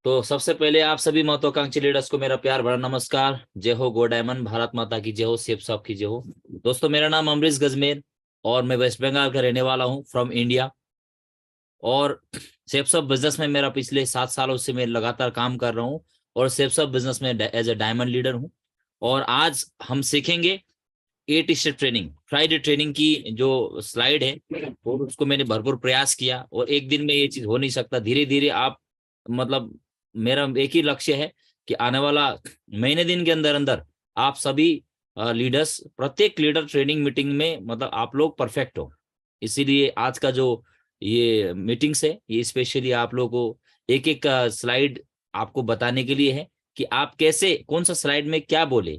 तो सबसे पहले आप सभी महत्वाकांक्षी लीडर्स को मेरा प्यार भरा नमस्कार। जय हो गो डायमंड, भारत माता की जय हो, सेफ साहब की जय हो। दोस्तों, मेरा नाम अमरीश गजमेर और मैं वेस्ट बंगाल का रहने वाला हूं, फ्रॉम इंडिया। और सेफ साहब बिजनेस में मेरा पिछले 7 सालों से मैं लगातार काम कर रहा हूं और सेफ साहब बिजनेस में एज ए डायमंड लीडर हूं। और आज हम सीखेंगे 8 स्टेप ट्रेनिंग, फ्राइडे ट्रेनिंग की जो स्लाइड है, और उसको मैंने भरपूर प्रयास किया और एक दिन में ये चीज हो नहीं सकता। धीरे धीरे आप, मतलब मेरा एक ही लक्ष्य है कि आने वाला महीने दिन के अंदर अंदर आप सभी लीडर्स, प्रत्येक लीडर ट्रेनिंग मीटिंग में मतलब आप लोग परफेक्ट हो। इसीलिए आज का जो ये मीटिंग्स है, ये स्पेशली आप लोगों को एक एक स्लाइड आपको बताने के लिए है कि आप कैसे, कौन सा स्लाइड में क्या बोले।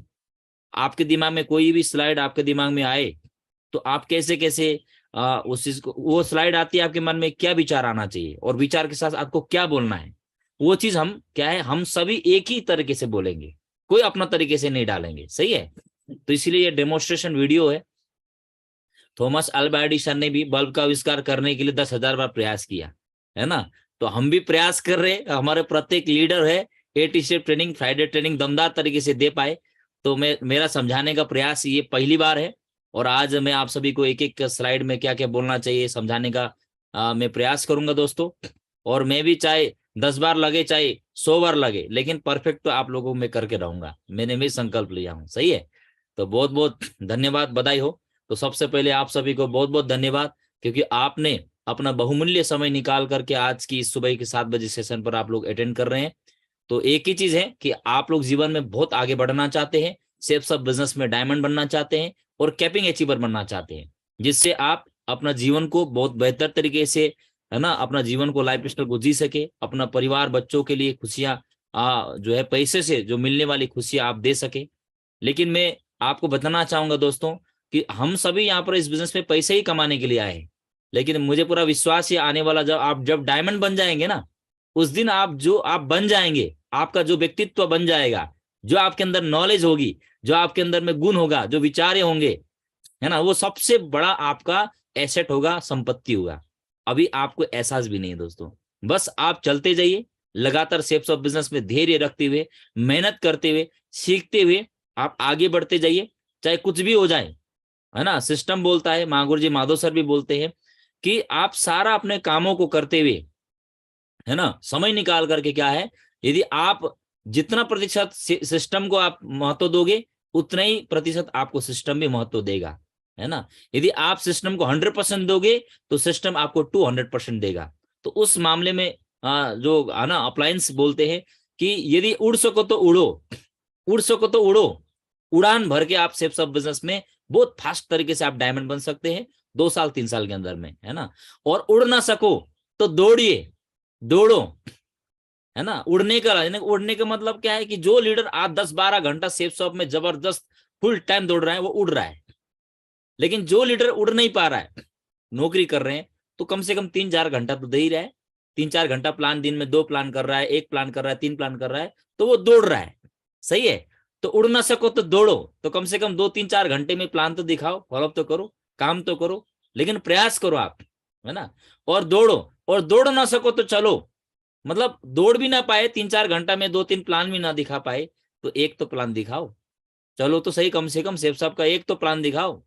आपके दिमाग में कोई भी स्लाइड आपके दिमाग में आए तो आप कैसे कैसे उस चीज को, वो स्लाइड आती है आपके मन में क्या विचार आना चाहिए और विचार के साथ आपको क्या बोलना है, वो चीज हम क्या है, हम सभी एक ही तरीके से बोलेंगे, कोई अपना तरीके से नहीं डालेंगे। सही है। तो इसीलिए ये डेमोन्स्ट्रेशन वीडियो है। थॉमस अल्वा एडिसन ने भी बल्ब का आविष्कार करने के लिए 10,000 बार प्रयास किया, है ना। तो हम भी प्रयास कर रहे हैं, हमारे प्रत्येक लीडर है 8 स्टेप ट्रेनिंग, फ्राइडे ट्रेनिंग दमदार तरीके से दे पाए। तो मैं, मेरा समझाने का प्रयास ये पहली बार है और आज मैं आप सभी को एक एक स्लाइड में क्या क्या बोलना चाहिए समझाने का मैं प्रयास करूंगा दोस्तों। और मैं भी चाहे 10 बार लगे, चाहे 100 बार लगे, लेकिन परफेक्ट तो आप लोगों को मैं करके रहूंगा, मैंने भी संकल्प लिया हूँ। सही है। तो बहुत बहुत धन्यवाद, बधाई हो। तो सबसे पहले आप सभी को बहुत बहुत धन्यवाद, क्योंकि आपने अपना बहुमूल्य समय निकाल करके आज की इस सुबह के 7 बजे सेशन पर आप लोग अटेंड कर रहे हैं। तो एक ही चीज है कि आप लोग जीवन में बहुत आगे बढ़ना चाहते हैं, सेफ सब बिजनेस में डायमंड बनना चाहते हैं और कैपिंग अचीवर बनना चाहते हैं, जिससे आप अपना जीवन को बहुत बेहतर तरीके से, है ना, अपना जीवन को, लाइफ स्टाइल को जी सके, अपना परिवार बच्चों के लिए खुशियां जो है पैसे से जो मिलने वाली खुशियां आप दे सके। लेकिन मैं आपको बताना चाहूंगा दोस्तों कि हम सभी यहाँ पर इस बिजनेस में पैसे ही कमाने के लिए आए हैं। लेकिन मुझे पूरा विश्वास है आने वाला, जब डायमंड बन जाएंगे ना, उस दिन आप जो आप बन जाएंगे, आपका जो व्यक्तित्व बन जाएगा, जो आपके अंदर नॉलेज होगी, जो आपके अंदर में गुण होगा, जो विचार होंगे, है ना, वो सबसे बड़ा आपका एसेट होगा, संपत्ति होगा। अभी आपको एहसास भी नहीं है दोस्तों। बस आप चलते जाइए लगातार सेफ्स ऑफ बिजनेस में धैर्य रखते हुए, मेहनत करते हुए, सीखते हुए आप आगे बढ़ते जाइए, चाहे कुछ भी हो जाए। है ना, सिस्टम बोलता है, महागुरु जी माधव सर भी बोलते हैं कि आप सारा अपने कामों को करते हुए, है ना, समय निकाल करके क्या है, यदि आप जितना प्रतिशत सिस्टम को आप महत्व दोगे, उतना ही प्रतिशत आपको सिस्टम भी महत्व देगा। है ना, यदि आप सिस्टम को 100% दोगे तो सिस्टम आपको 200% देगा। तो उस मामले में जो है ना, अप्लायंस बोलते हैं कि यदि उड़ सको तो उड़ो, उड़ सको तो उड़ो, उड़ान भर के आप सेफ सब बिजनेस में बहुत फास्ट तरीके से आप डायमंड बन सकते हैं 2 साल 3 साल के अंदर में। है ना, और उड़ ना सको तो दौड़िए, दौड़ो। है ना, उड़ने का मतलब क्या है कि जो लीडर आज 10-12 घंटा सेफ शॉप में जबरदस्त फुल टाइम दौड़ रहा है वो उड़ रहा है। लेकिन जो लीडर उड़ नहीं पा रहा है, नौकरी कर रहे हैं, तो कम से कम 3-4 घंटा तो दे ही रहा है। 3-4 घंटा प्लान, दिन में 2 प्लान कर रहा है, 1 प्लान कर रहा है, 3 प्लान कर रहा है, तो वो दौड़ रहा है। सही है। तो उड़ ना सको तो दौड़ो, तो कम से कम 2-3-4 घंटे में प्लान तो दिखाओ, फॉलोअप तो करो, काम तो करो, लेकिन प्रयास करो आप। है ना, और दौड़ो। और दौड़ ना सको तो चलो, मतलब दौड़ भी ना पाए 3-4 घंटा में, 2-3 प्लान भी ना दिखा पाए, तो एक तो प्लान दिखाओ। चलो तो सही, कम से कम सेफ साहब का एक तो प्लान दिखाओ।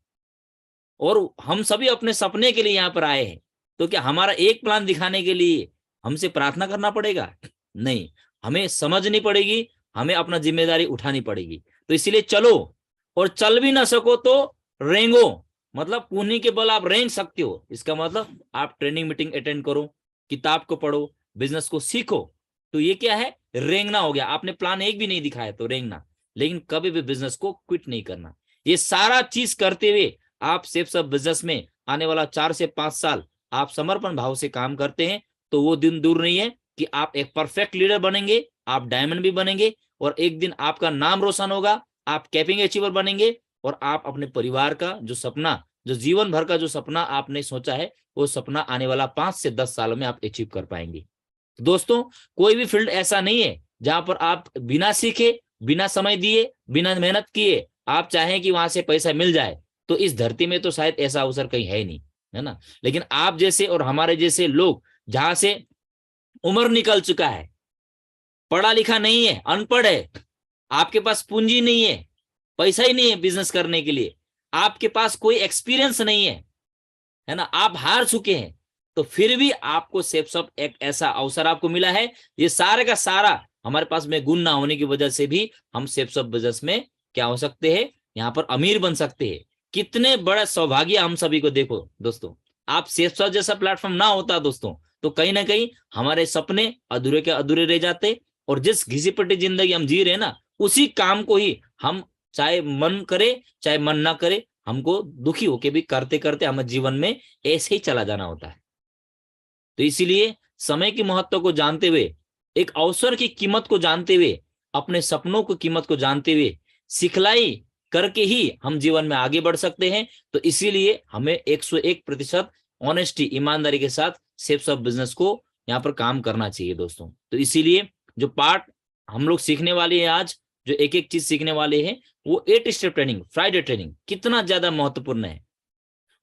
और हम सभी अपने सपने के लिए यहाँ पर आए हैं, तो क्या हमारा एक प्लान दिखाने के लिए हमसे प्रार्थना करना पड़ेगा? नहीं, हमें समझनी पड़ेगी, हमें अपना जिम्मेदारी उठानी पड़ेगी। तो इसीलिए चलो, और चल भी ना सको तो रेंगो, मतलब पूनी के बल आप रेंग सकते हो। इसका मतलब आप ट्रेनिंग मीटिंग अटेंड करो, किताब को पढ़ो, बिजनेस को सीखो। तो ये क्या है, रेंगना हो गया। आपने प्लान एक भी नहीं दिखाया तो रेंगना, लेकिन कभी भी बिजनेस को क्विट नहीं करना। ये सारा चीज करते हुए आप सेफ सब बिजनेस में आने वाला 4 से 5 साल आप समर्पण भाव से काम करते हैं, तो वो दिन दूर नहीं है कि आप एक परफेक्ट लीडर बनेंगे, आप डायमंड भी बनेंगे, और एक दिन आपका नाम रोशन होगा, आप कैपिंग अचीवर बनेंगे, और आप अपने परिवार का जो सपना, जो जीवन भर का जो सपना आपने सोचा है, वो सपना आने वाला 5 से 10 सालों में आप अचीव कर पाएंगे। दोस्तों, कोई भी फील्ड ऐसा नहीं है जहां पर आप बिना सीखे, बिना समय दिए, बिना मेहनत किए आप चाहें कि वहां से पैसा मिल जाए। तो इस धरती में तो शायद ऐसा अवसर कहीं है ही नहीं। है ना, लेकिन आप जैसे और हमारे जैसे लोग, जहां से उम्र निकल चुका है, पढ़ा लिखा नहीं है, अनपढ़ है, आपके पास पूंजी नहीं है, पैसा ही नहीं है बिजनेस करने के लिए, आपके पास कोई एक्सपीरियंस नहीं है ना, आप हार चुके हैं, तो फिर भी आपको सेप्सअप एक ऐसा अवसर आपको मिला है। ये सारे का सारा हमारे पास में गुण ना होने की वजह से भी हम सेप्सअप बिजनेस में क्या हो सकते हैं, यहाँ पर अमीर बन सकते हैं। कितने बड़ा सौभाग्य हम सभी को। देखो दोस्तों, आप सेप्सअप जैसा प्लेटफॉर्म ना होता दोस्तों, तो कहीं ना कहीं हमारे सपने अधूरे के अधूरे रह जाते, और जिस घिसी पिटी जिंदगी हम जी रहे हैं ना, उसी काम को ही हम चाहे मन करे चाहे मन ना करे, हमको दुखी होके भी करते करते हमें जीवन में ऐसे ही चला जाना होता है। तो इसीलिए समय की महत्व को जानते हुए, एक अवसर की कीमत को जानते हुए, अपने सपनों की कीमत को जानते हुए, सिखलाई करके ही हम जीवन में आगे बढ़ सकते हैं। तो इसीलिए हमें 101% ऑनेस्टी, ईमानदारी के साथ सेप्सअप बिजनेस को यहाँ पर काम करना चाहिए दोस्तों। तो इसीलिए जो पार्ट हम लोग सीखने वाले हैं आज, जो एक एक चीज सीखने वाले हैं, वो 8 स्टेप ट्रेनिंग, फ्राइडे ट्रेनिंग कितना ज्यादा महत्वपूर्ण है,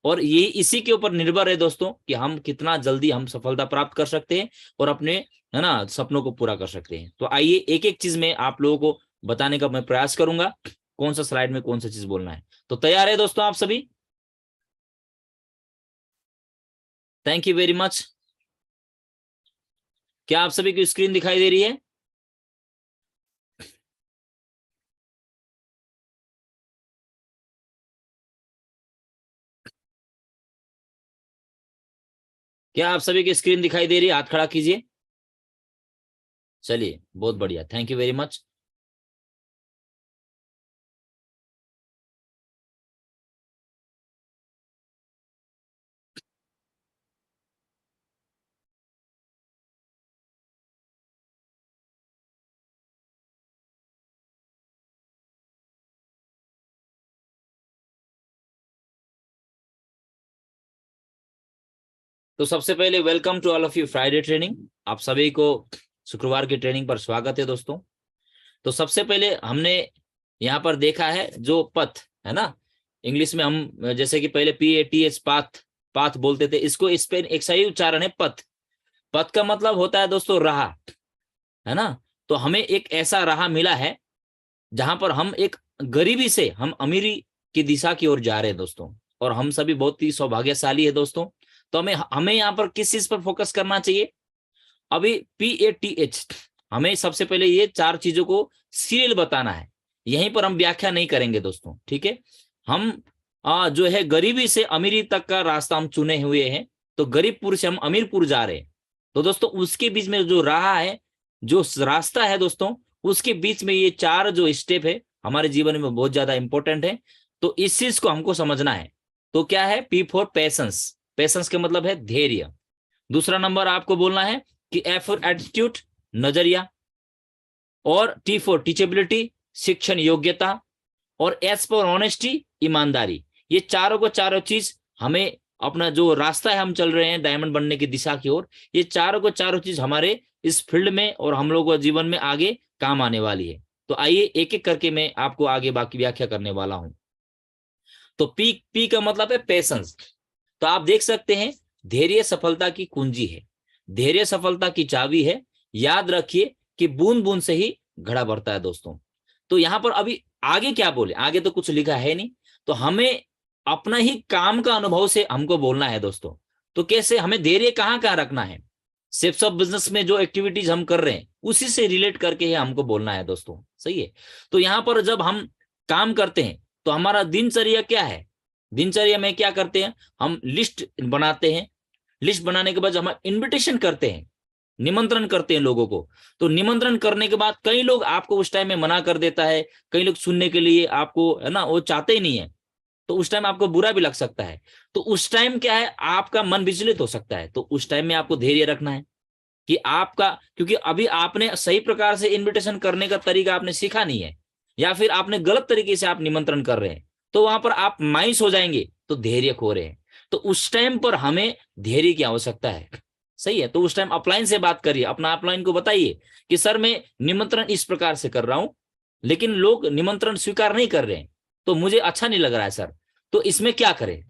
और ये इसी के ऊपर निर्भर है दोस्तों कि हम कितना जल्दी हम सफलता प्राप्त कर सकते हैं और अपने, है ना, सपनों को पूरा कर सकते हैं। तो आइए एक एक चीज में आप लोगों को बताने का मैं प्रयास करूंगा, कौन सा स्लाइड में कौन सा चीज बोलना है। तो तैयार है दोस्तों आप सभी? Thank you very much. क्या आप सभी की स्क्रीन दिखाई दे रही है? क्या आप सभी की स्क्रीन दिखाई दे रही है? हाथ खड़ा कीजिए। चलिए, बहुत बढ़िया, थैंक यू वेरी मच। तो सबसे पहले welcome to all of you Friday training. आप सभी को शुक्रवार की ट्रेनिंग पर स्वागत है दोस्तों। तो सबसे पहले हमने यहाँ पर देखा है जो पथ है ना, इंग्लिश में हम जैसे कि पहले PATH, पाथ, पाथ बोलते थे, इसको इस पे एक सही उच्चारण है पथ। पथ का मतलब होता है दोस्तों राह, है ना। तो हमें एक ऐसा राह मिला है जहां पर हम एक गरीबी से हम अमीरी की दिशा की ओर जा रहे हैं दोस्तों, और हम सभी बहुत ही सौभाग्यशाली है दोस्तों। तो हमें हमें यहाँ पर किस चीज पर फोकस करना चाहिए? अभी PATH, हमें सबसे पहले ये 4 चीजों को सीरियल बताना है। यहीं पर हम व्याख्या नहीं करेंगे दोस्तों, ठीक है। हम जो है गरीबी से अमीरी तक का रास्ता हम चुने हुए हैं, तो गरीबपुर से हम अमीरपुर जा रहे हैं। तो दोस्तों उसके बीच में जो राह है, जो रास्ता है दोस्तों, उसके बीच में ये 4 जो स्टेप है हमारे जीवन में बहुत ज्यादा इंपॉर्टेंट है। तो इस चीज को हमको समझना है। तो क्या है? P फॉर पैशंस, पैशंस का मतलब है धैर्य। दूसरा नंबर आपको बोलना है कि F फॉर एटीट्यूड, नजरिया, और T फॉर टीचेबिलिटी, शिक्षण योग्यता, और S फॉर ऑनेस्टी, ईमानदारी। ये चारों को चारों चीज हमें अपना जो रास्ता है हम चल रहे हैं डायमंड बनने की दिशा की ओर, ये चारों को चारों चीज हमारे इस फील्ड में और हम लोगों को जीवन में आगे काम आने वाली है। तो आइए एक एक करके मैं आपको आगे बाकी व्याख्या करने वाला हूं। तो पी का मतलब है पेशेंस। तो आप देख सकते हैं धैर्य सफलता की कुंजी है, धैर्य सफलता की चाबी है। याद रखिए कि बूंद बूंद से ही घड़ा भरता है दोस्तों। तो यहां पर अभी आगे क्या बोले, आगे तो कुछ लिखा है नहीं, तो हमें अपना ही काम का अनुभव से हमको बोलना है दोस्तों। तो कैसे हमें धैर्य कहाँ कहाँ रखना है? सेप्स बिजनेस में जो एक्टिविटीज हम कर रहे हैं उसी से रिलेट करके ही हमको बोलना है दोस्तों, सही है। तो यहाँ पर जब हम काम करते हैं तो हमारा दिनचर्या क्या है? दिनचर्या में क्या करते हैं? हम लिस्ट बनाते हैं, लिस्ट बनाने के बाद हम इनविटेशन करते हैं, निमंत्रण करते हैं लोगों को। तो निमंत्रण करने के बाद कई लोग आपको उस टाइम में मना कर देता है, कई लोग सुनने के लिए आपको, है ना, वो चाहते ही नहीं है, तो उस टाइम आपको बुरा भी लग सकता है। तो उस टाइम क्या है, आपका मन विचलित हो सकता है। तो उस टाइम में आपको धैर्य रखना है कि आपका, क्योंकि अभी आपने सही प्रकार से इनविटेशन करने का तरीका आपने सीखा नहीं है, या फिर आपने गलत तरीके से आप निमंत्रण कर रहे हैं, तो वहां पर आप मायूस हो जाएंगे, तो धैर्य खो रहे हैं। तो उस टाइम पर हमें धैर्य की आवश्यकता है, सही है। तो उस टाइम अपलाइन से बात करिए, अपना अपलाइन को बताइए कि सर मैं निमंत्रण इस प्रकार से कर रहा हूं, लेकिन लोग निमंत्रण स्वीकार नहीं कर रहे हैं, तो मुझे अच्छा नहीं लग रहा है सर, तो इसमें क्या करें?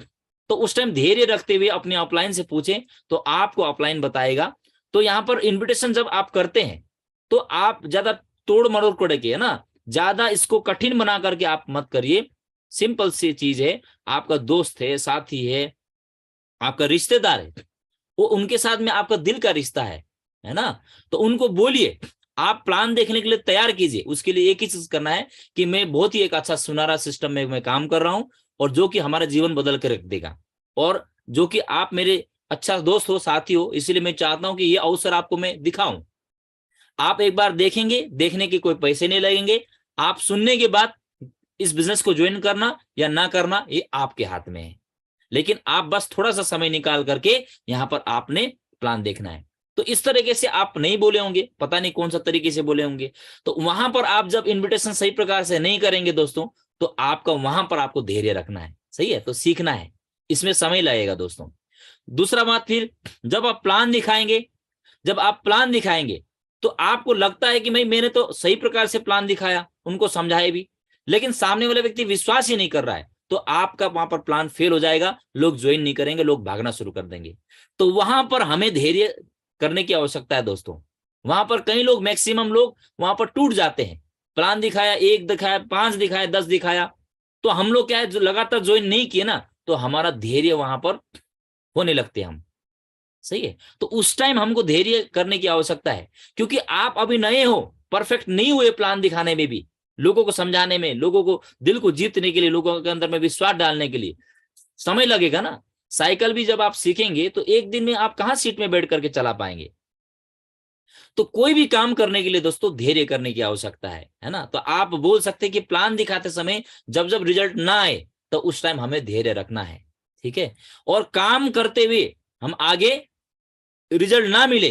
तो उस टाइम धैर्य रखते हुए अपने अपलाइन से पूछें, तो आपको अपलाइन बताएगा। तो यहां पर इनविटेशन जब आप करते हैं तो आप ज्यादा तोड़ मरोड़ करके, है ना, ज्यादा इसको कठिन बना करके आप मत करिए। सिंपल सी चीज है, आपका दोस्त है, साथी है, आपका रिश्तेदार है, वो उनके साथ में आपका दिल का रिश्ता है ना, तो उनको बोलिए, आप प्लान देखने के लिए तैयार कीजिए। उसके लिए एक ही चीज करना है कि मैं बहुत ही एक अच्छा सुनहरा सिस्टम में मैं काम कर रहा हूं, और जो कि हमारा जीवन बदल कर रख देगा, और जो कि आप मेरे अच्छा दोस्त हो, साथी हो, इसलिए मैं चाहता हूं कि ये अवसर आपको मैं दिखाऊं। आप एक बार देखेंगे, देखने के कोई पैसे नहीं लगेंगे। आप सुनने के बाद इस बिजनेस को ज्वाइन करना या ना करना ये आपके हाथ में है, लेकिन आप बस थोड़ा सा समय निकाल करके यहाँ पर आपने प्लान देखना है। तो इस तरीके से आप नहीं बोले होंगे, पता नहीं कौन सा तरीके से बोले होंगे, तो वहां पर आप जब इन्विटेशन सही प्रकार से नहीं करेंगे दोस्तों, तो आपका वहां पर आपको धैर्य रखना है, सही है, तो सीखना है, इसमें समय लगेगा दोस्तों। दूसरा बात, फिर जब आप प्लान दिखाएंगे, जब आप प्लान दिखाएंगे तो आपको लगता है कि भाई मैंने तो सही प्रकार से प्लान दिखाया, उनको समझाए भी, लेकिन सामने वाला व्यक्ति विश्वास ही नहीं कर रहा है, तो आपका वहां पर प्लान फेल हो जाएगा, लोग ज्वाइन नहीं करेंगे, लोग भागना शुरू कर देंगे। तो वहां पर हमें धैर्य करने की आवश्यकता है दोस्तों। वहां पर कई लोग, मैक्सिमम लोग वहां पर टूट जाते हैं। प्लान दिखाया, 1 दिखाया, 5 दिखाया, 10 दिखाया, तो हम लोग क्या है, जो लगातार ज्वाइन नहीं किए ना, तो हमारा धैर्य वहां पर होने लगते हैं हम, सही है। तो उस टाइम हमको धैर्य करने की आवश्यकता है, क्योंकि आप अभी नए हो, परफेक्ट नहीं हुए प्लान दिखाने में भी, लोगों को समझाने में, लोगों को दिल को जीतने के लिए, लोगों के अंदर में विश्वास डालने के लिए समय लगेगा ना। साइकिल भी जब आप सीखेंगे तो एक दिन में आप कहां सीट में बैठ करके चला पाएंगे। तो कोई भी काम करने के लिए दोस्तों धैर्य करने की आवश्यकता है ना। तो आप बोल सकते हैं कि प्लान दिखाते समय जब जब रिजल्ट ना आए तो उस टाइम हमें धैर्य रखना है, ठीक है। और काम करते हुए हम आगे रिजल्ट ना मिले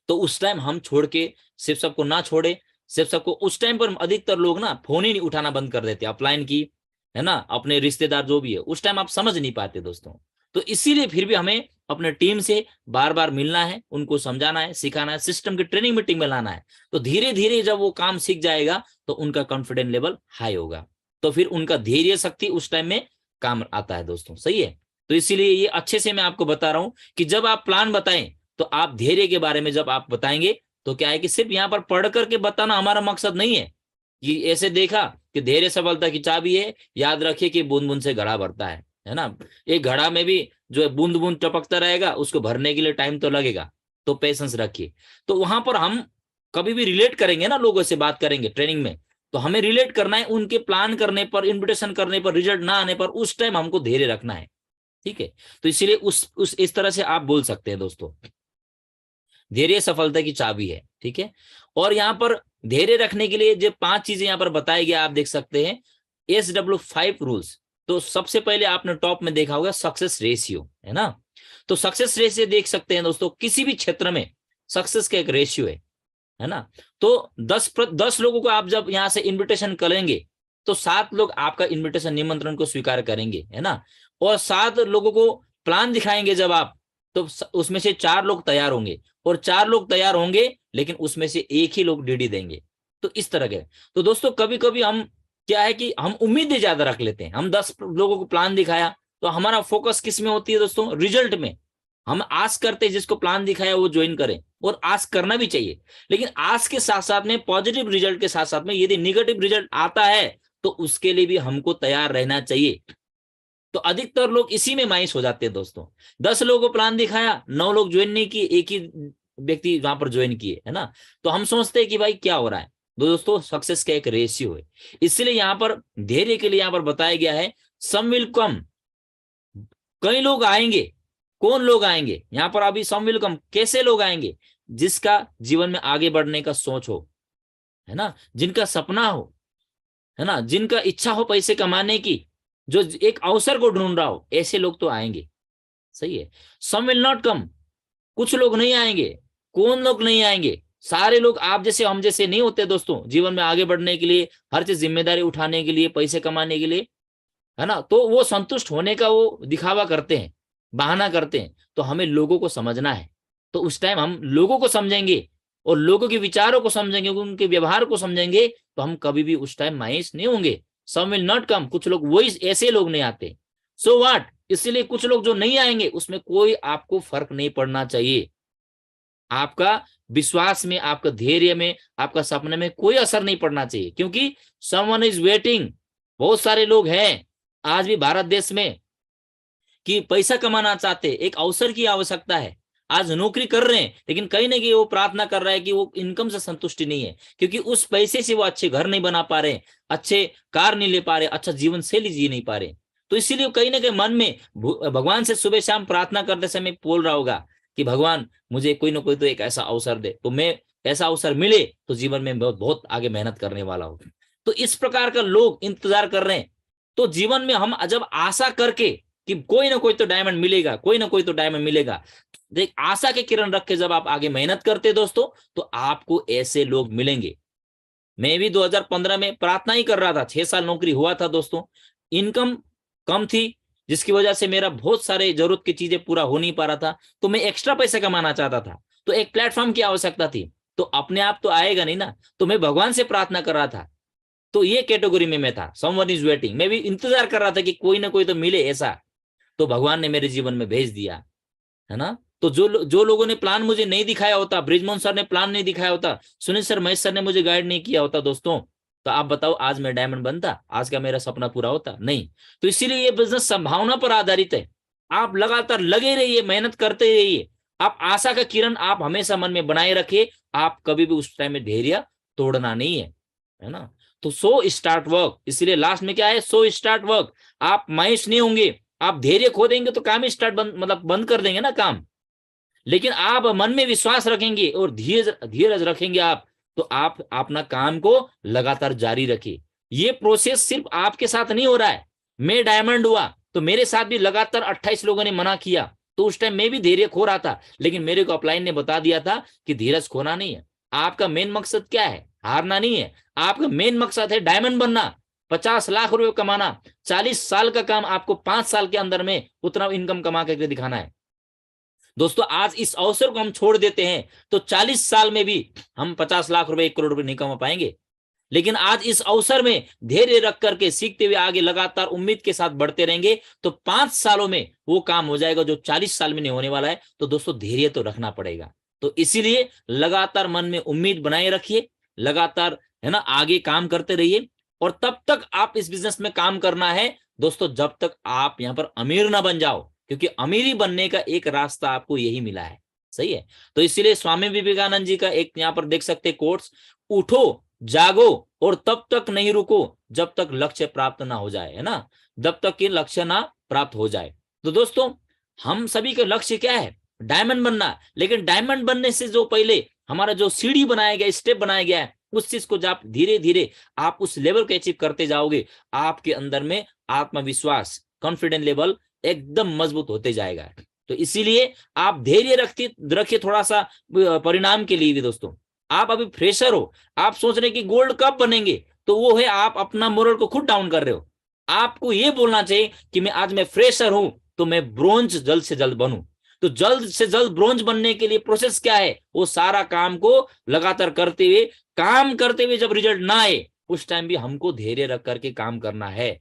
तो उस टाइम हम छोड़ के, सिर्फ सबको ना छोड़े, सिर्फ सबको उस टाइम पर अधिकतर लोग ना फोन ही नहीं उठाना बंद कर देते, अपलाइन की, है ना, अपने रिश्तेदार जो भी है, उस टाइम आप समझ नहीं पाते दोस्तों। तो इसीलिए फिर भी हमें अपने टीम से बार बार मिलना है, उनको समझाना है, सिखाना है, सिस्टम की ट्रेनिंग मीटिंग में लाना है। तो धीरे धीरे जब वो काम सीख जाएगा तो उनका कॉन्फिडेंस लेवल हाई होगा, तो फिर उनका धैर्य शक्ति उस टाइम में काम आता है दोस्तों, सही है। तो इसीलिए ये अच्छे से मैं आपको बता रहा हूं कि जब आप प्लान बताएं तो आप धैर्य के बारे में जब आप बताएंगे तो क्या है कि सिर्फ यहाँ पर पढ़ करके बताना हमारा मकसद नहीं है। कि ऐसे देखा कि धैर्य सफलता की चाबी है, याद रखिए कि बूंद बूंद से घड़ा भरता है ना। एक घड़ा में भी जो है बूंद बूंद टपकता रहेगा, उसको भरने के लिए टाइम तो लगेगा, तो पेशेंस रखिए। तो वहां पर हम कभी भी रिलेट करेंगे ना, लोगों से बात करेंगे ट्रेनिंग में, तो हमें रिलेट करना है उनके प्लान करने पर, इन्विटेशन करने पर, रिजल्ट ना आने पर, उस टाइम हमको धैर्य रखना है, ठीक है। तो इसीलिए उस इस तरह से आप बोल सकते हैं दोस्तों, धैर्य सफलता की चाबी है, ठीक है। और यहाँ पर धैर्य रखने के लिए जो 5 चीजें यहाँ पर बताई गई, आप देख सकते हैं SW5 रूल्स। तो सबसे पहले आपने टॉप में देखा होगा सक्सेस रेशियो, है ना। तो सक्सेस रेशियो देख सकते हैं दोस्तों, किसी भी क्षेत्र में सक्सेस का एक रेशियो है ना। तो 10 लोगों को आप जब यहाँ से इन्विटेशन करेंगे तो 7 लोग आपका इन्विटेशन, निमंत्रण को स्वीकार करेंगे, है ना। और 7 लोगों को प्लान दिखाएंगे जब आप, तो उसमें से 4 लोग तैयार होंगे, और 4 लोग तैयार होंगे लेकिन उसमें से एक ही लोग डीडी देंगे। तो इस तरह के, तो दोस्तों कभी कभी हम क्या है कि हम उम्मीदें ज्यादा रख लेते हैं। हम 10 लोगों को प्लान दिखाया तो हमारा फोकस किस में होती है दोस्तों, रिजल्ट में। हम आस करते हैं जिसको प्लान दिखाया वो ज्वाइन करें, और आस करना भी चाहिए, लेकिन आस के साथ साथ में, पॉजिटिव रिजल्ट के साथ साथ में, यदि निगेटिव रिजल्ट आता है तो उसके लिए भी हमको तैयार रहना चाहिए। तो अधिकतर लोग इसी में मायूस हो जाते हैं दोस्तों। 10 लोगों को प्लान दिखाया, 9 लोग ज्वाइन नहीं किए, एक ही व्यक्ति वहां पर ज्वाइन किए, है ना। तो हम सोचते हैं कि भाई क्या हो रहा है। दोस्तों सक्सेस का एक रेशियो है, इसलिए यहाँ पर धैर्य के लिए यहाँ पर बताया गया है सम विल कम, कई लोग आएंगे। कौन लोग आएंगे यहाँ पर, अभी सम विल कम, कैसे लोग आएंगे, जिसका जीवन में आगे बढ़ने का सोच हो, है ना, जिनका सपना हो, है ना, जिनका इच्छा हो पैसे कमाने की, जो एक अवसर को ढूंढ रहा हो, ऐसे लोग तो आएंगे, सही है। सम विल नॉट कम, कुछ लोग नहीं आएंगे। कौन लोग नहीं आएंगे, सारे लोग आप जैसे हम जैसे नहीं होते दोस्तों, जीवन में आगे बढ़ने के लिए, हर चीज जिम्मेदारी उठाने के लिए, पैसे कमाने के लिए, है ना। तो वो संतुष्ट होने का वो दिखावा करते हैं, बहाना करते हैं। तो हमें लोगों को समझना है, तो उस टाइम हम लोगों को समझेंगे और लोगों के विचारों को समझेंगे, उनके व्यवहार को समझेंगे, तो हम कभी भी उस टाइम मायूस नहीं होंगे। सम विल नॉट कम, कुछ लोग, वही ऐसे लोग नहीं आते, सो व्हाट, इसलिए कुछ लोग जो नहीं आएंगे उसमें कोई आपको फर्क नहीं पड़ना चाहिए। आपका विश्वास में, आपका धैर्य में, आपका सपने में कोई असर नहीं पड़ना चाहिए, क्योंकि समवन इज वेटिंग। बहुत सारे लोग हैं आज भी भारत देश में कि पैसा कमाना चाहते, एक अवसर की आवश्यकता है, आज नौकरी कर रहे हैं, लेकिन कहीं ना कहीं वो प्रार्थना कर रहा है कि वो इनकम से संतुष्टि नहीं है, क्योंकि उस पैसे से वो अच्छे घर नहीं बना पा रहे, अच्छे कार नहीं ले पा रहे, अच्छा जीवन शैली जी नहीं पा रहे। तो इसीलिए कहीं ना कहीं मन में भगवान से सुबह शाम प्रार्थना करते समय बोल रहा होगा कि भगवान मुझे कोई ना कोई तो एक ऐसा अवसर दे, तो मैं ऐसा अवसर मिले तो जीवन में बहुत बहुत आगे मेहनत करने वाला हूँ। तो इस प्रकार का लोग इंतजार कर रहे हैं। तो जीवन में हम जब आशा करके कि कोई ना कोई तो डायमंड मिलेगा, कोई ना कोई तो डायमंड मिलेगा, देख आशा के किरण रख के जब आप आगे मेहनत करते दोस्तों, तो आपको ऐसे लोग मिलेंगे। मैं भी 2015 में प्रार्थना ही कर रहा था, 6 साल नौकरी हुआ था दोस्तों, इनकम कम थी, जिसकी वजह से मेरा बहुत सारे जरूरत की चीजें पूरा हो नहीं पा रहा था। तो मैं एक्स्ट्रा पैसे कमाना चाहता था, तो एक प्लेटफॉर्म की आवश्यकता थी। तो अपने आप तो आएगा नहीं ना, तो मैं भगवान से प्रार्थना कर रहा था। तो ये कैटेगरी में मैं था, समवन इज वेटिंग। मैं भी इंतजार कर रहा था कि कोई ना कोई तो मिले ऐसा, तो भगवान ने मेरे जीवन में भेज दिया, है ना। तो जो लोगों ने प्लान मुझे नहीं दिखाया होता, ब्रिजमोहन सर ने प्लान नहीं दिखाया होता, सुनील सर, महेश सर ने मुझे गाइड नहीं किया होता दोस्तों, तो आप बताओ आज मैं डायमंड बनता, आज का मेरा सपना पूरा होता नहीं। तो इसीलिए ये बिजनेस संभावना पर आधारित है। आप लगातार लगे रहिए, मेहनत करते रहिए, आप आशा का किरण आप हमेशा मन में बनाए रखिए। आप कभी भी उस टाइम में धैर्य तोड़ना नहीं है ना। तो सो स्टार्ट वर्क, इसलिए लास्ट में क्या है, सो स्टार्ट वर्क। आप मायूस नहीं होंगे, आप धैर्य खो देंगे तो काम ही स्टार्ट मतलब बंद कर देंगे ना काम। लेकिन आप मन में विश्वास रखेंगे और धीरज रखेंगे आप, तो आप अपना काम को लगातार जारी रखिए। ये प्रोसेस सिर्फ आपके साथ नहीं हो रहा है। मैं डायमंड हुआ तो मेरे साथ भी लगातार 28 लोगों ने मना किया, तो उस टाइम मैं भी धैर्य खो रहा था, लेकिन मेरे को अपलाइन ने बता दिया था कि धीरज खोना नहीं है। आपका मेन मकसद क्या है, हारना नहीं है। आपका मेन मकसद है डायमंड बनना, 50 लाख रुपए कमाना। 40 साल का काम आपको 5 साल के अंदर में उतना इनकम कमा करके दिखाना है दोस्तों। आज इस अवसर को हम छोड़ देते हैं तो 40 साल में भी हम 50 लाख रुपए 1 करोड़ रुपए नहीं कमा पाएंगे। लेकिन आज इस अवसर में धैर्य रख करके सीखते हुए आगे लगातार उम्मीद के साथ बढ़ते रहेंगे, तो 5 सालों में वो काम हो जाएगा जो 40 साल में नहीं होने वाला है। तो दोस्तों धैर्य तो रखना पड़ेगा। तो इसीलिए लगातार मन में उम्मीद बनाए रखिए, लगातार, है ना, आगे काम करते रहिए। और तब तक आप इस बिजनेस में काम करना है दोस्तों, जब तक आप यहाँ पर अमीर ना बन जाओ, क्योंकि अमीरी बनने का एक रास्ता आपको यही मिला है। सही है। तो इसीलिए स्वामी विवेकानंद जी का एक यहाँ पर देख सकते कोट्स, उठो जागो और तब तक नहीं रुको जब तक लक्ष्य प्राप्त ना हो जाए, है ना, जब तक कि लक्ष्य ना प्राप्त हो जाए। तो दोस्तों हम सभी का लक्ष्य क्या है, डायमंड बनना। लेकिन डायमंड बनने से जो पहले हमारा जो सीढ़ी बनाया गया, स्टेप बनाया गया है, उस चीज को जब धीरे धीरे आप उस लेवल को अचीव करते जाओगे, आपके अंदर में आत्मविश्वास, कॉन्फिडेंस लेवल एकदम मजबूत होते जाएगा। तो इसीलिए आप धैर्य रखिए थोड़ा सा परिणाम के लिए भी दोस्तों। आप अभी फ्रेशर हो, आप सोच रहे कि गोल्ड कब बनेंगे, तो वो है आप अपना मोरल को खुद डाउन कर रहे हो। आपको ये बोलना चाहिए कि मैं फ्रेशर हूं तो मैं ब्रोंज जल्द से जल्द बनूं। तो जल्द से जल्द ब्रोंज बनने के लिए प्रोसेस क्या है, वो सारा काम को लगातार करते हुए, काम करते हुए जब रिजल्ट ना आए उस टाइम भी हमको धैर्य रख करके काम करना है।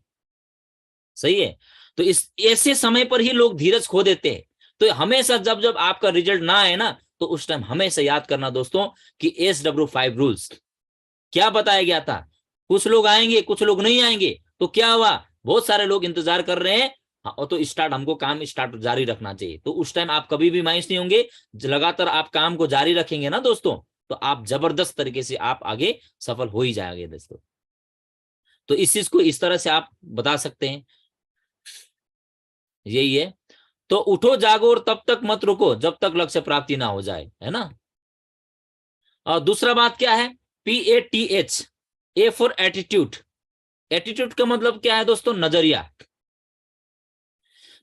सही है। तो इस ऐसे समय पर ही लोग धीरज खो देते हैं। तो हमेशा जब जब आपका रिजल्ट ना आए ना, तो उस टाइम हमेशा याद करना दोस्तों कि SW5 रूल्स क्या बताया गया था। कुछ लोग आएंगे, कुछ लोग नहीं आएंगे, तो क्या हुआ, बहुत सारे लोग इंतजार कर रहे हैं, और तो हमको काम स्टार्ट जारी रखना चाहिए। तो उस टाइम आप कभी भी मायूस नहीं होंगे, लगातार आप काम को जारी रखेंगे ना दोस्तों, तो आप जबरदस्त तरीके से आप आगे सफल हो ही जाएंगे दोस्तों। तो इस चीज को इस तरह से आप बता सकते हैं, यही है। तो उठो जागो और तब तक मत रुको जब तक लक्ष्य प्राप्ति ना हो जाए, है ना। और दूसरा बात क्या है, PATH, A for attitude. Attitude का मतलब क्या है दोस्तों, नजरिया।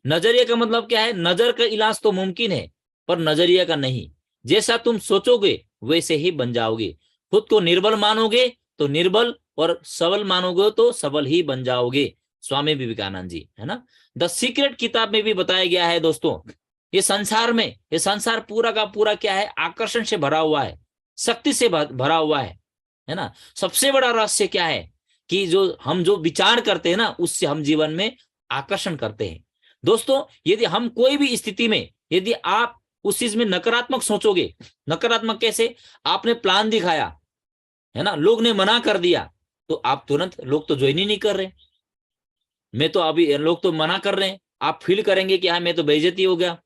नजरिया का मतलब क्या है, नजर का इलाज तो मुमकिन है पर नजरिया का नहीं। जैसा तुम सोचोगे वैसे ही बन जाओगे। खुद को निर्बल मानोगे तो निर्बल, और सबल मानोगे तो सबल ही बन जाओगे। स्वामी विवेकानंद जी, है ना। द सीक्रेट किताब में भी बताया गया है दोस्तों, ये संसार पूरा का पूरा क्या है, आकर्षण से भरा हुआ है, शक्ति से भरा हुआ है ना। सबसे बड़ा रहस्य क्या है कि जो विचार करते हैं ना, उससे हम जीवन में आकर्षण करते हैं दोस्तों। यदि हम कोई भी स्थिति में, यदि आप उस चीज में नकारात्मक सोचोगे। नकारात्मक कैसे? आपने प्लान दिखाया है ना, लोग ने मना कर दिया, तो आप तुरंत, लोग तो ज्वाइन ही नहीं कर रहे, मैं तो अभी, लोग तो मना कर रहे हैं, आप फील करेंगे कि हाँ मैं तो बेइज्जती हो गया,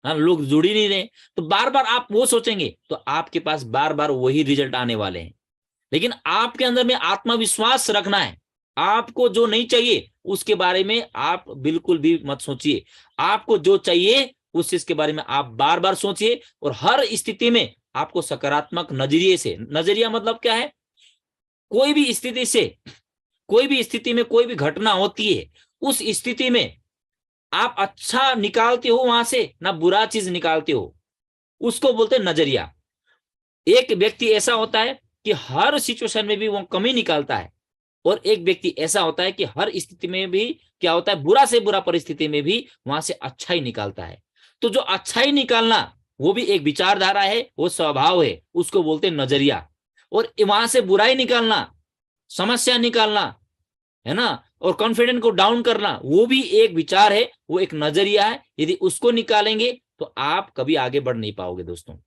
हाँ लोग जुड़ ही नहीं रहे, तो बार बार आप वो सोचेंगे, तो आपके पास बार बार वही रिजल्ट आने वाले हैं। लेकिन आपके अंदर में आत्मविश्वास रखना है। आपको जो नहीं चाहिए उसके बारे में आप बिल्कुल भी मत सोचिए। आपको जो चाहिए उस चीज के बारे में आप बार बार सोचिए, और हर स्थिति में आपको सकारात्मक नजरिए से, नजरिया मतलब क्या है, कोई भी स्थिति से, कोई भी स्थिति में कोई भी घटना होती है, उस स्थिति में आप अच्छा निकालते हो वहां से, ना बुरा चीज निकालते हो, उसको बोलते हैं नजरिया। एक व्यक्ति ऐसा होता है कि हर सिचुएशन में भी वो कमी निकालता है, और एक व्यक्ति ऐसा होता है कि हर स्थिति में भी क्या होता है, बुरा से बुरा परिस्थिति में भी वहां से अच्छा ही निकालता है। तो जो अच्छा ही निकालना, वो भी एक विचारधारा है, वो स्वभाव है, उसको बोलते हैं नजरिया। और वहां से बुराई निकालना, समस्या निकालना, है ना, और कॉन्फिडेंस को डाउन करना, वो भी एक विचार है, वो एक नजरिया है। यदि उसको निकालेंगे तो आप कभी आगे बढ़ नहीं पाओगे दोस्तों।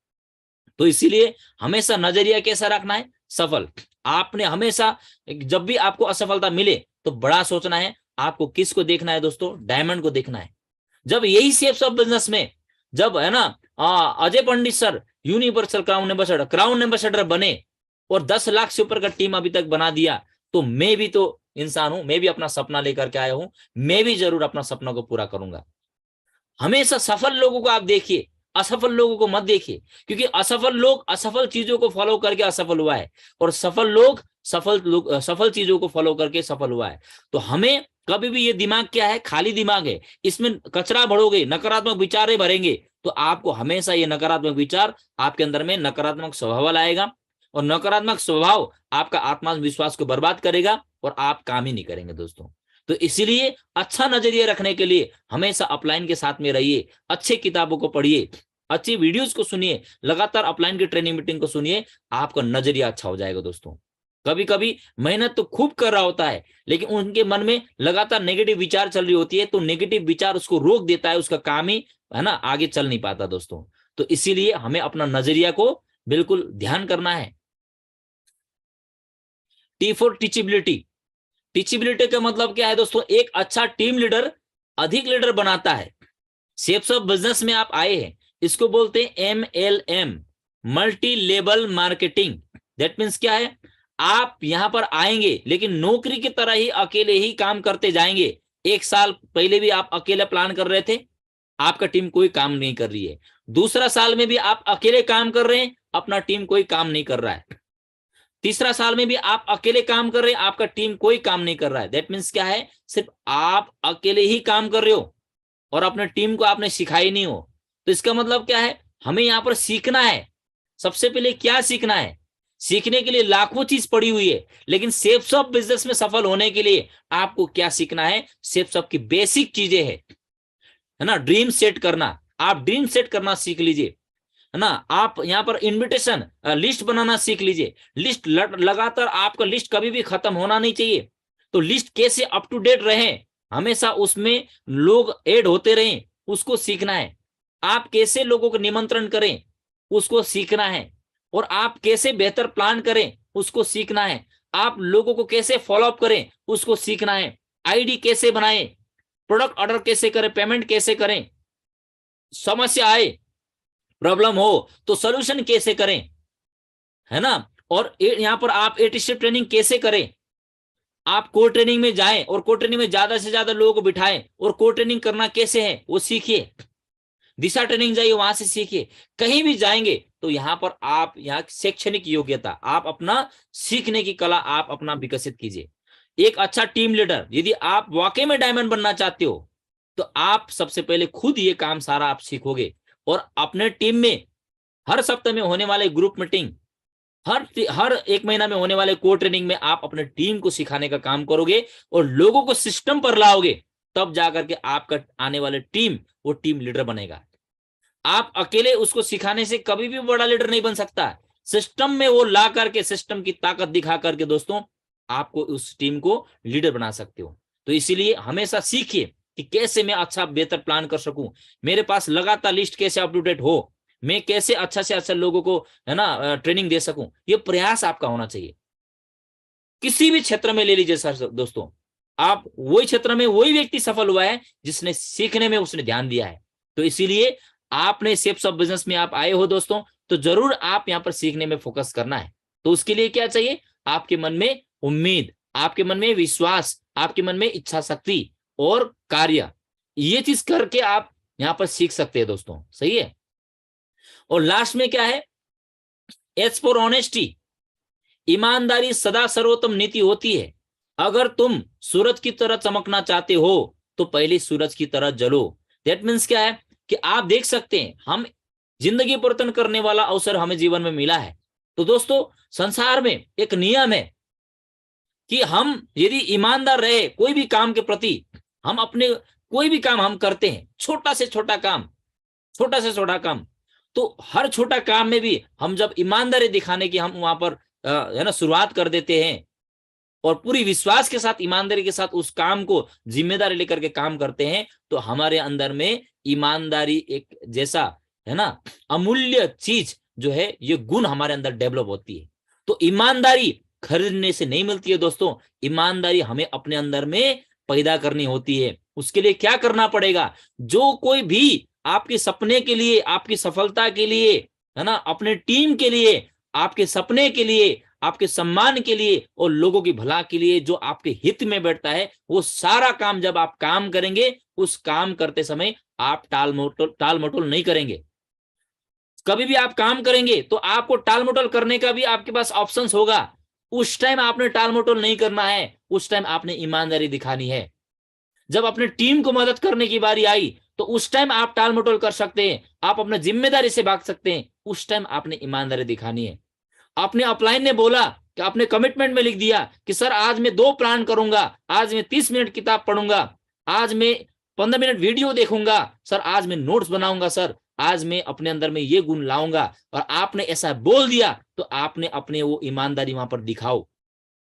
तो इसीलिए हमेशा नजरिया कैसा रखना है, सफल। आपने हमेशा, जब भी आपको असफलता मिले तो बड़ा सोचना है। आपको किसको देखना है दोस्तों? डायमंड को देखना है। जब यही शेप्स ऑफ बिजनेस में, जब है ना अजय पंडित सर यूनिवर्सल क्राउन एम्बेसडर बने और 10 लाख से ऊपर का टीम अभी तक बना दिया, तो मैं भी तो इंसान हूं, मैं भी अपना सपना लेकर के आया हूं, मैं भी जरूर अपना सपना को पूरा करूंगा। हमेशा सफल लोगों को आप देखिए, असफल लोगों को मत देखिए, क्योंकि असफल लोग असफल चीजों को फॉलो करके असफल हुआ है, और सफल लोग सफल चीजों को फॉलो करके सफल हुआ है। तो हमें कभी भी, ये दिमाग क्या है, खाली दिमाग है, इसमें कचरा भरोगे, नकारात्मक विचार भरेंगे, तो आपको हमेशा ये नकारात्मक विचार, आपके अंदर में नकारात्मक स्वभाव लाएगा, और नकारात्मक स्वभाव आपका आत्मविश्वास को बर्बाद करेगा, और आप काम ही नहीं करेंगे दोस्तों। तो इसीलिए अच्छा नजरिया रखने के लिए हमेशा अपलाइन के साथ में रहिए, अच्छे किताबों को पढ़िए, अच्छी वीडियोस को सुनिए, लगातार अपलाइन की ट्रेनिंग मीटिंग को सुनिए, आपका नजरिया अच्छा हो जाएगा दोस्तों। कभी कभी मेहनत तो खूब कर रहा होता है, लेकिन उनके मन में लगातार नेगेटिव विचार चल रही होती है, तो नेगेटिव विचार उसको रोक देता है, उसका काम ही है ना आगे चल नहीं पाता दोस्तों। तो इसीलिए हमें अपना नजरिया को बिल्कुल ध्यान करना है। T for टीचिबिलिटी। टीचिबिलिटी का मतलब क्या है दोस्तों? एक अच्छा टीम लीडर अधिक लीडर बनाता है। शेप्स ऑफ बिजनेस में आप आए हैं, इसको बोलते हैं MLM, multi level marketing. That means क्या है, आप यहां पर आएंगे लेकिन नौकरी की तरह ही अकेले ही काम करते जाएंगे। 1 साल पहले भी आप अकेले प्लान कर रहे थे, आपका टीम कोई काम नहीं कर रही है। दूसरा साल में भी आप अकेले काम कर रहे हैं, अपना टीम कोई काम नहीं कर रहा है। तीसरा साल में भी आप अकेले काम कर रहे हैं, आपका टीम कोई काम नहीं कर रहा है। दैट मीन्स क्या है, सिर्फ आप अकेले ही काम कर रहे हो और अपने टीम को आपने सिखाई नहीं हो। तो इसका मतलब क्या है, हमें यहाँ पर सीखना है। सबसे पहले क्या सीखना है? सीखने के लिए लाखों चीज पड़ी हुई है, लेकिन शेप्स ऑफ बिजनेस में सफल होने के लिए आपको क्या सीखना है? शेप्स ऑफ की बेसिक चीजें है ना। ड्रीम सेट करना, आप ड्रीम सेट करना सीख लीजिए, है ना। आप यहाँ पर इनविटेशन लिस्ट बनाना सीख लीजिए। लिस्ट लगातार, आपका लिस्ट कभी भी खत्म होना नहीं चाहिए। तो लिस्ट कैसे अप टू डेट रहे, हमेशा उसमें लोग ऐड होते रहें, उसको सीखना है। आप कैसे लोगों को निमंत्रण करें, उसको सीखना है। और आप कैसे बेहतर प्लान करें, उसको सीखना है। आप लोगों को कैसे फॉलो अप करें, उसको सीखना है। आईडी कैसे बनाएं, प्रोडक्ट ऑर्डर कैसे करें, पेमेंट कैसे करें, समस्या आए, प्रॉब्लम हो तो सॉल्यूशन कैसे करें, है ना। और यहां पर आप एटीशिप ट्रेनिंग कैसे करें, आप को ट्रेनिंग में जाएं और को ट्रेनिंग में ज्यादा से ज्यादा लोगों को बिठाएं, और को ट्रेनिंग करना कैसे है वो सीखिए। दिशा ट्रेनिंग जाइए, वहां से सीखिए। कहीं भी जाएंगे तो यहाँ पर आप, यहाँ शैक्षणिक योग्यता, आप अपना सीखने की कला आप अपना विकसित कीजिए। एक अच्छा टीम लीडर, यदि आप वाकई में डायमंड बनना चाहते हो, तो आप सबसे पहले खुद ये काम सारा आप सीखोगे, और अपने टीम में हर सप्ताह में होने वाले ग्रुप मीटिंग, हर 1 महीना में होने वाले को ट्रेनिंग में आप अपने टीम को सिखाने का काम करोगे और लोगों को सिस्टम पर लाओगे, तब जाकर के आपका आने वाले टीम वो टीम लीडर बनेगा। आप अकेले उसको सिखाने से कभी भी बड़ा लीडर नहीं बन सकता। सिस्टम में वो ला करके, सिस्टम की ताकत दिखा करके दोस्तों आपको उस टीम को लीडर बना सकते हो। तो इसीलिए हमेशा सीखिए कि कैसे मैं अच्छा बेहतर प्लान कर सकूं, मेरे पास लगातार लिस्ट कैसे अप टू डेट हो, मैं कैसे अच्छा से अच्छा लोगों को, है ना, ट्रेनिंग दे सकूं, ये प्रयास आपका होना चाहिए। किसी भी क्षेत्र में ले लीजिए सर दोस्तों, आप वही क्षेत्र में वही व्यक्ति सफल हुआ है जिसने सीखने में उसने ध्यान दिया है। तो इसीलिए आपने शेप्स ऑफ बिजनेस में आप आए हो दोस्तों, तो जरूर आप यहाँ पर सीखने में फोकस करना है। तो उसके लिए क्या चाहिए, आपके मन में उम्मीद, आपके मन में विश्वास, आपके मन में इच्छा शक्ति और कार्य, ये चीज करके आप यहाँ पर सीख सकते हैं दोस्तों। सही है। और लास्ट में क्या है, एज फॉर ऑनेस्टी, ईमानदारी सदा सर्वोत्तम नीति होती है। अगर तुम सूरज की तरह चमकना चाहते हो तो पहले सूरज की तरह जलो। दैट मीन्स क्या है कि आप देख सकते हैं, हम जिंदगी परिवर्तन करने वाला अवसर हमें जीवन में मिला है। तो दोस्तों संसार में एक नियम है कि हम यदि ईमानदार रहे कोई भी काम के प्रति, हम अपने कोई भी काम हम करते हैं, छोटा से छोटा काम, छोटा से छोटा काम, तो हर छोटा काम में भी हम जब ईमानदारी दिखाने की हम वहां पर है ना शुरुआत कर देते हैं और पूरी विश्वास के साथ, ईमानदारी के साथ उस काम को जिम्मेदारी लेकर के काम करते हैं, तो हमारे अंदर में ईमानदारी एक जैसा, है ना, अमूल्य चीज जो है, ये गुण हमारे अंदर डेवलप होती है। तो ईमानदारी खरीदने से नहीं मिलती है दोस्तों, ईमानदारी हमें अपने अंदर में पैदा करनी होती है। उसके लिए क्या करना पड़ेगा, जो कोई भी आपके सपने के लिए, आपकी सफलता के लिए, है ना, अपने टीम के लिए, आपके सपने के लिए, आपके सम्मान के लिए और लोगों की भला के लिए जो आपके हित में बैठता है, वो सारा काम जब आप काम करेंगे, उस काम करते समय आप टाल मटोल नहीं करेंगे। कभी भी आप काम करेंगे तो आपको टाल मटोल करने का भी आपके पास ऑप्शंस होगा। उस टाइम आपने टाल मटोल नहीं करना है, उस टाइम आपने ईमानदारी दिखानी है। जब अपने टीम को मदद करने की बारी आई तो उस टाइम आप टाल मटोल कर सकते हैं, आप अपने जिम्मेदारी से भाग सकते हैं, उस टाइम आपने ईमानदारी दिखानी है। आपने अपलाइन ने बोला कि आपने कमिटमेंट में लिख दिया कि सर आज मैं 2 प्लान करूंगा, आज मैं 30 मिनट किताब पढ़ूंगा, आज मैं 15 मिनट वीडियो देखूंगा, सर आज मैं नोट्स बनाऊंगा, सर आज मैं अपने अंदर में ये गुण लाऊंगा, और आपने ऐसा बोल दिया तो आपने अपने वो ईमानदारी वहां पर दिखाओ,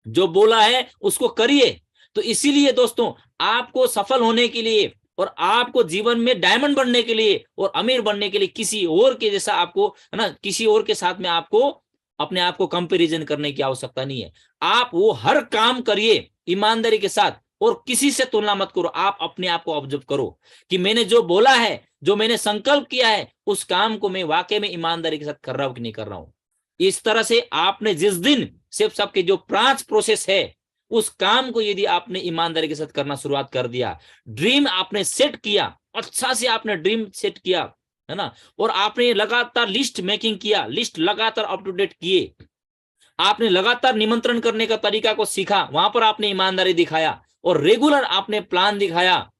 जो बोला है उसको करिए। तो इसीलिए दोस्तों आपको सफल होने के लिए और आपको जीवन में डायमंड बनने के लिए और अमीर बनने के लिए किसी और के जैसा आपको, है ना, किसी और के साथ में आपको अपने आप को कंपैरिजन करने की आवश्यकता नहीं है। आप वो हर काम करिए ईमानदारी के साथ और किसी से तुलना मत करो। आप अपने आप को ऑब्जर्व करो कि मैंने जो बोला है, जो मैंने संकल्प किया है, उस काम को मैं वाकई में ईमानदारी के साथ कर रहा हूं कि नहीं कर रहा हूं। इस तरह से आपने जिस दिन सिर्फ सबके जो 5 प्रोसेस है, उस काम को यदि आपने ईमानदारी के साथ करना शुरुआत कर दिया, ड्रीम आपने सेट किया, अच्छा से आपने ड्रीम सेट किया, है ना, और आपने लगातार लिस्ट मेकिंग किया, लिस्ट लगातार अप टू डेट किए, आपने लगातार निमंत्रण करने का तरीका को सीखा, वहां पर आपने ईमानदारी दिखाया और रेगुलर आपने प्लान दिखाया,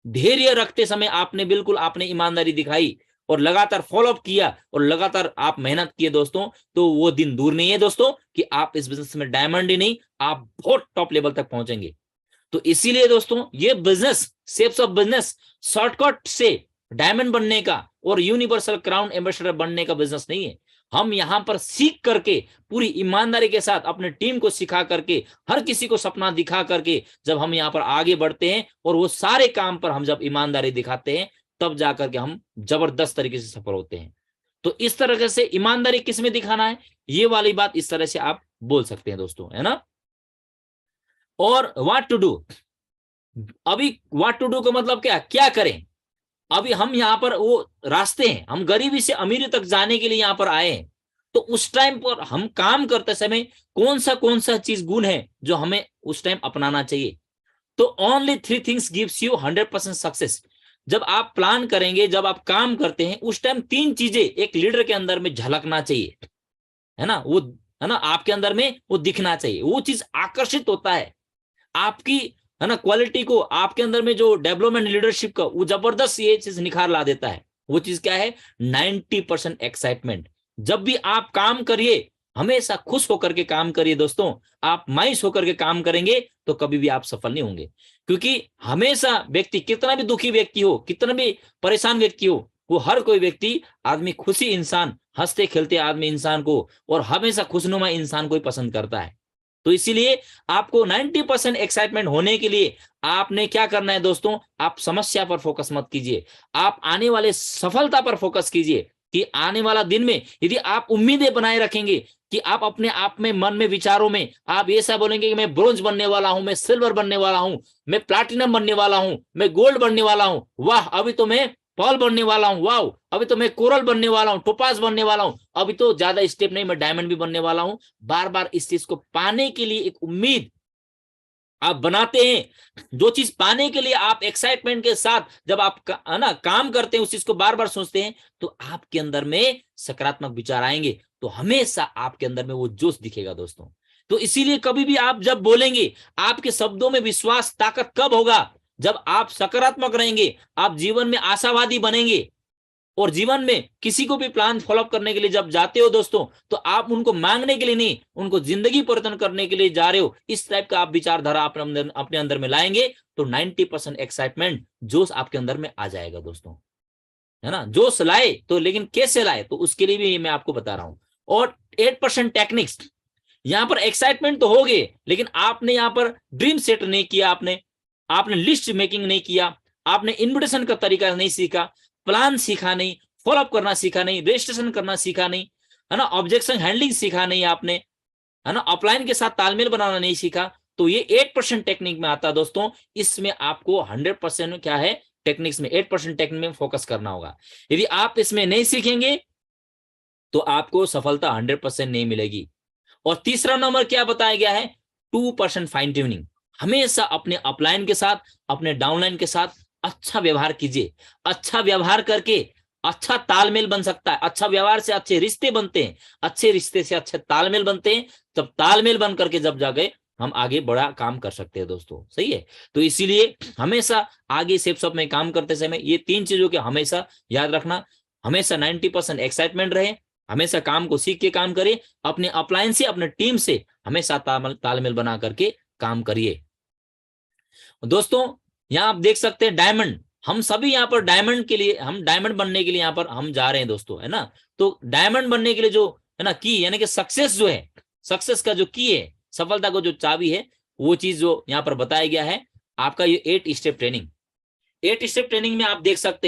धैर्य रखते समय आपने बिल्कुल आपने ईमानदारी दिखाई और लगातार फॉलोअप किया और लगातार आप मेहनत किए दोस्तों, तो वो दिन दूर नहीं है दोस्तों कि आप इस बिजनेस में डायमंड ही नहीं, आप बहुत टॉप लेवल तक पहुंचेंगे। तो इसीलिए दोस्तों ये business, shapes of business, shortcut से डायमंड बनने का और यूनिवर्सल क्राउन एम्बेसडर बनने का बिजनेस नहीं है। हम यहां पर सीख करके, पूरी ईमानदारी के साथ अपने टीम को सिखा करके, हर किसी को सपना दिखा करके जब हम यहाँ पर आगे बढ़ते हैं और वो सारे काम पर हम जब ईमानदारी दिखाते हैं, तब जाकर के हम जबरदस्त तरीके से सफल होते हैं। तो इस तरह से ईमानदारी किस में दिखाना है, ये वाली बात इस तरह से आप बोल सकते हैं दोस्तों, है ना। और व्हाट टू डू, अभी व्हाट टू डू का मतलब क्या करें। अभी हम यहाँ पर वो रास्ते हैं, हम गरीबी से अमीरी तक जाने के लिए यहाँ पर आए हैं। तो उस टाइम पर हम काम करते समय कौन सा चीज गुण है जो हमें उस टाइम अपनाना चाहिए। तो only 3 things gives you 100% success. जब आप प्लान करेंगे, जब आप काम करते हैं, उस टाइम 3 चीजें एक लीडर के अंदर में झलकना चाहिए, है ना, वो, है ना, आपके अंदर में वो दिखना चाहिए। वो चीज आकर्षित होता है आपकी, है ना, क्वालिटी को, आपके अंदर में जो डेवलपमेंट लीडरशिप का, वो जबरदस्त ये चीज निखार ला देता है। वो चीज क्या है, 90% एक्साइटमेंट। जब भी आप काम करिए, हमेशा खुश होकर के काम करिए दोस्तों। आप मायूस होकर के काम करेंगे तो कभी भी आप सफल नहीं होंगे, क्योंकि हमेशा व्यक्ति, कितना भी दुखी व्यक्ति हो, कितना भी परेशान व्यक्ति हो, वो हर कोई व्यक्ति, आदमी खुशी इंसान, हंसते खेलते आदमी इंसान को और हमेशा खुशनुमा इंसान को ही पसंद करता है। तो इसीलिए आपको 90% एक्साइटमेंट होने के लिए आपने क्या करना है दोस्तों, आप समस्या पर फोकस मत कीजिए, आप आने वाले सफलता पर फोकस कीजिए कि आने वाला दिन में यदि आप उम्मीदें बनाए रखेंगे कि आप अपने आप में, मन में, विचारों में आप ऐसा बोलेंगे कि मैं ब्रोंज बनने वाला हूं, मैं सिल्वर बनने वाला हूं, मैं प्लैटिनम बनने वाला हूं, मैं गोल्ड बनने वाला हूं, वाह अभी तो मैं पर्ल बनने वाला हूं, वाह अभी तो मैं कोरल बनने वाला हूं, टोपाज बनने वाला हूं, अभी तो ज्यादा स्टेप नहीं, मैं डायमंड भी बनने वाला हूं। बार बार इस चीज को पाने के लिए एक उम्मीद आप बनाते हैं, जो चीज पाने के लिए आप एक्साइटमेंट के साथ जब आप है ना काम करते हैं, उस चीज को बार बार सोचते हैं, तो आपके अंदर में सकारात्मक विचार आएंगे, तो हमेशा आपके अंदर में वो जोश दिखेगा दोस्तों। तो इसीलिए कभी भी आप जब बोलेंगे, आपके शब्दों में विश्वास ताकत कब होगा, जब आप सकारात्मक रहेंगे, आप जीवन में आशावादी बनेंगे, और जीवन में किसी को भी प्लान फॉलोअप करने के लिए जब जाते हो दोस्तों, तो आप उनको मांगने के लिए नहीं, उनको जिंदगी परिवर्तन करने के लिए जा रहे हो, इस टाइप का आप विचारधारा अपने अंदर में लाएंगे, तो 90% एक्साइटमेंट जोश आपके अंदर में आ जाएगा दोस्तों, है ना। जोश लाए तो, लेकिन कैसे लाए, तो उसके लिए भी मैं आपको बता रहा हूं। और 8% टेक्निक्स, यहां पर एक्साइटमेंट तो हो गए, लेकिन आपने यहां पर ड्रीम सेट नहीं किया, आपने लिस्ट मेकिंग नहीं किया, आपने इन्विटेशन का तरीका नहीं सीखा, प्लान सीखा नहीं, फॉलोअप करना सीखा नहीं, रजिस्ट्रेशन करना सीखा नहीं, है ना, ऑब्जेक्शन हैंडलिंग सीखा नहीं आपने, है ना, अपलाइन के साथ तालमेल बनाना नहीं सीखा, तो ये 8% टेक्निक में आता है दोस्तों। इसमें आपको 100% क्या है, टेक्निक्स में 8% टेक्निक में फोकस करना होगा। यदि आप इसमें नहीं सीखेंगे तो आपको सफलता 100% नहीं मिलेगी। और तीसरा नंबर क्या बताया गया है, 2% फाइन ट्यूनिंग। हमेशा अपने अपलाइन के साथ, अपने डाउनलाइन के साथ अच्छा व्यवहार कीजिए। अच्छा व्यवहार करके अच्छा तालमेल बन सकता है। अच्छा व्यवहार से अच्छे रिश्ते बनते हैं, अच्छे रिश्ते से अच्छे तालमेल बनते हैं। तब तालमेल बन करके जब जाके हम आगे बड़ा काम कर सकते हैं दोस्तों, सही है। तो इसीलिए हमेशा आगे सेप में काम करते समय ये 3 चीजों के हमेशा याद रखना। हमेशा 90% एक्साइटमेंट रहे, हमेशा काम को सीख के काम करिए, अपने अपलाइन से, अपने टीम से हमेशा तालमेल बना करके काम करिए दोस्तों। यहाँ आप देख सकते हैं डायमंड, हम सभी यहाँ पर डायमंड के लिए, हम डायमंड बनने के लिए यहाँ पर हम जा रहे हैं दोस्तों, है ना। तो डायमंड बनने के लिए जो है ना की, यानी कि सक्सेस जो है, सक्सेस का जो की है, सफलता को जो चाबी है, वो चीज जो यहाँ पर बताया गया है, आपका ये 8 स्टेप ट्रेनिंग। 8 स्टेप ट्रेनिंग में आप देख सकते हैं